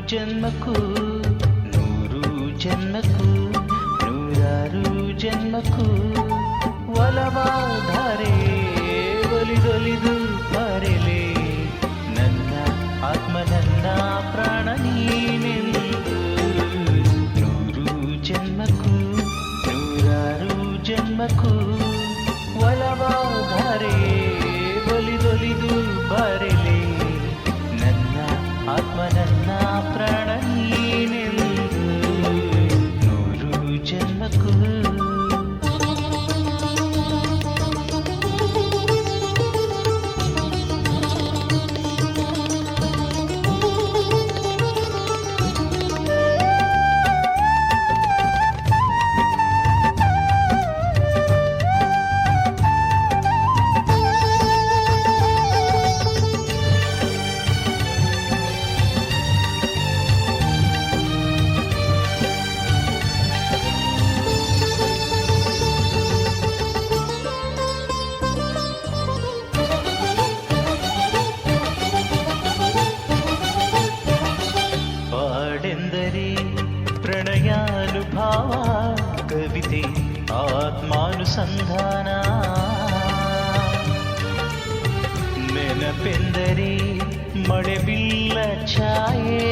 ಜನ್ಮಕ್ಕೂ ನೂರು ಜನ್ಮಕ್ಕೂ ನೂರಾರು ಜನ್ಮಕ್ಕೂ ಒಲವಾಧಾರೆ ಒಲಿದೊಲಿದು ಬರಲೆ ನನ್ನ ಆತ್ಮ ನನ್ನ ಪ್ರಾಣ ನೀನೆಂದು ನೂರು ಜನ್ಮಕ್ಕೂ ನೂರಾರು ಜನ್ಮಕ್ಕೂ ಒಲವಾಧಾರೆ ಒಲಿದೊಲಿದು ಬರಲೆ ನನ್ನ ಆತ್ಮ ನನ್ನ ಪ್ರಾಣ ನೀನೆಂದು ನೂರು ಜನ್ಮಕ್ಕೂ ಪ್ರಣಯಾನುಭಾವ ಕವಿತೆ ಆತ್ಮಾನುಸಂಧಾನ ನೆನಪೆಂದರೆ ಮಳೆ ಬಿಲ್ಲ ಛಾಯೆ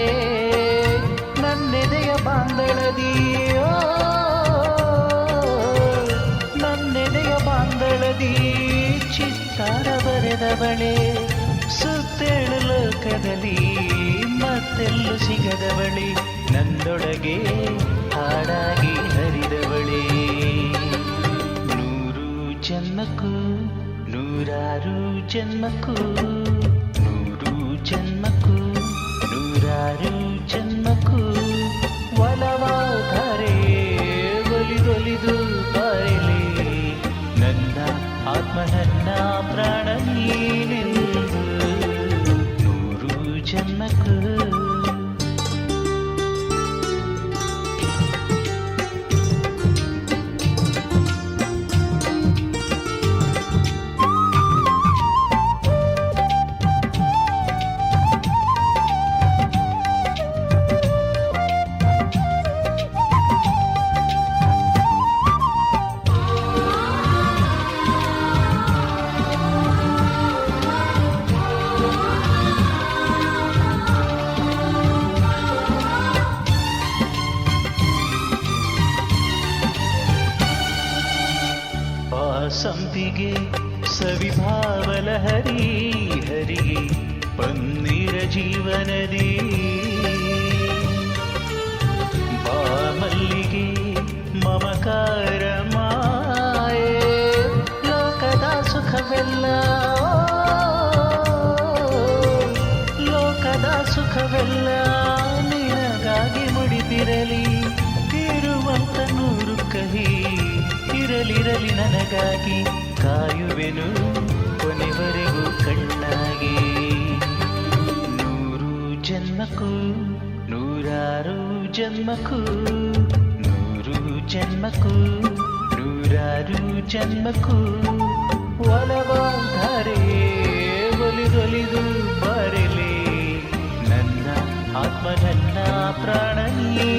ನನ್ನೆದೆಯ ಬಾಂದಳದಿಯೋ ನನ್ನೆದೆಯ ಬಾಂದಳದಿ ಚಿತ್ತಾರ ಬರೆದವಳೆ ಸುತ್ತೇಳು ಲೋಕದಲ್ಲಿ ಮತ್ತೆಲ್ಲೂ ಸಿಗದವಳೆ ನನ್ನೊಳಗೆ ಹಾಡಾಗಿ ಹರಿದವಳೆ ನೂರು ಜನ್ಮಕ್ಕೂ ನೂರಾರು ಜನ್ಮಕ್ಕೂ ನೂರು ಜನ್ಮಕ್ಕೂ ನೂರಾರು ಜನ್ಮಕ್ಕೂ ಒಲವಾದರೆ ಒಲಿದೊಲಿದು ಬರಲೆ ನನ್ನ ಆತ್ಮ ನನ್ನ ಪ್ರಾಣ ನೀನೆಂದು ನೂರು ಜನ್ಮಕ್ಕೂ ಸಂಪಿಗೆ ಸವಿಭಾವಲ ಹರಿ ಹರಿಗೆ ಪನ್ನೀರ ಜೀವನದಿ ಬಾಮಲ್ಲಿಗೆ ಮಮಕಾರ ಮಾಯೆ ಲೋಕದ ಸುಖವೆಲ್ಲ ಲೋಕದ ಸುಖವೆಲ್ಲ ನಿನಗಾಗಿ ಮುಡಿದಿರಲಿ ಇರುವಂತ ನೂರು ಕಹಿ ಇರಲಿರಲಿ ನನಗಾಗಿ ಕಾಯುವೆನು ಕೊನೆವರೆಗೂ ಕಣ್ಣಾಗಿ ನೂರು ಜನ್ಮಕ್ಕೂ ನೂರಾರು ಜನ್ಮಕ್ಕೂ ನೂರು ಜನ್ಮಕ್ಕೂ ನೂರಾರು ಜನ್ಮಕ್ಕೂ ಒಲವಾದರೆ ಒಲಿದೊಲಿದು ಬರಲೆ ನನ್ನ ಆತ್ಮ ನನ್ನ ಪ್ರಾಣ ನೀ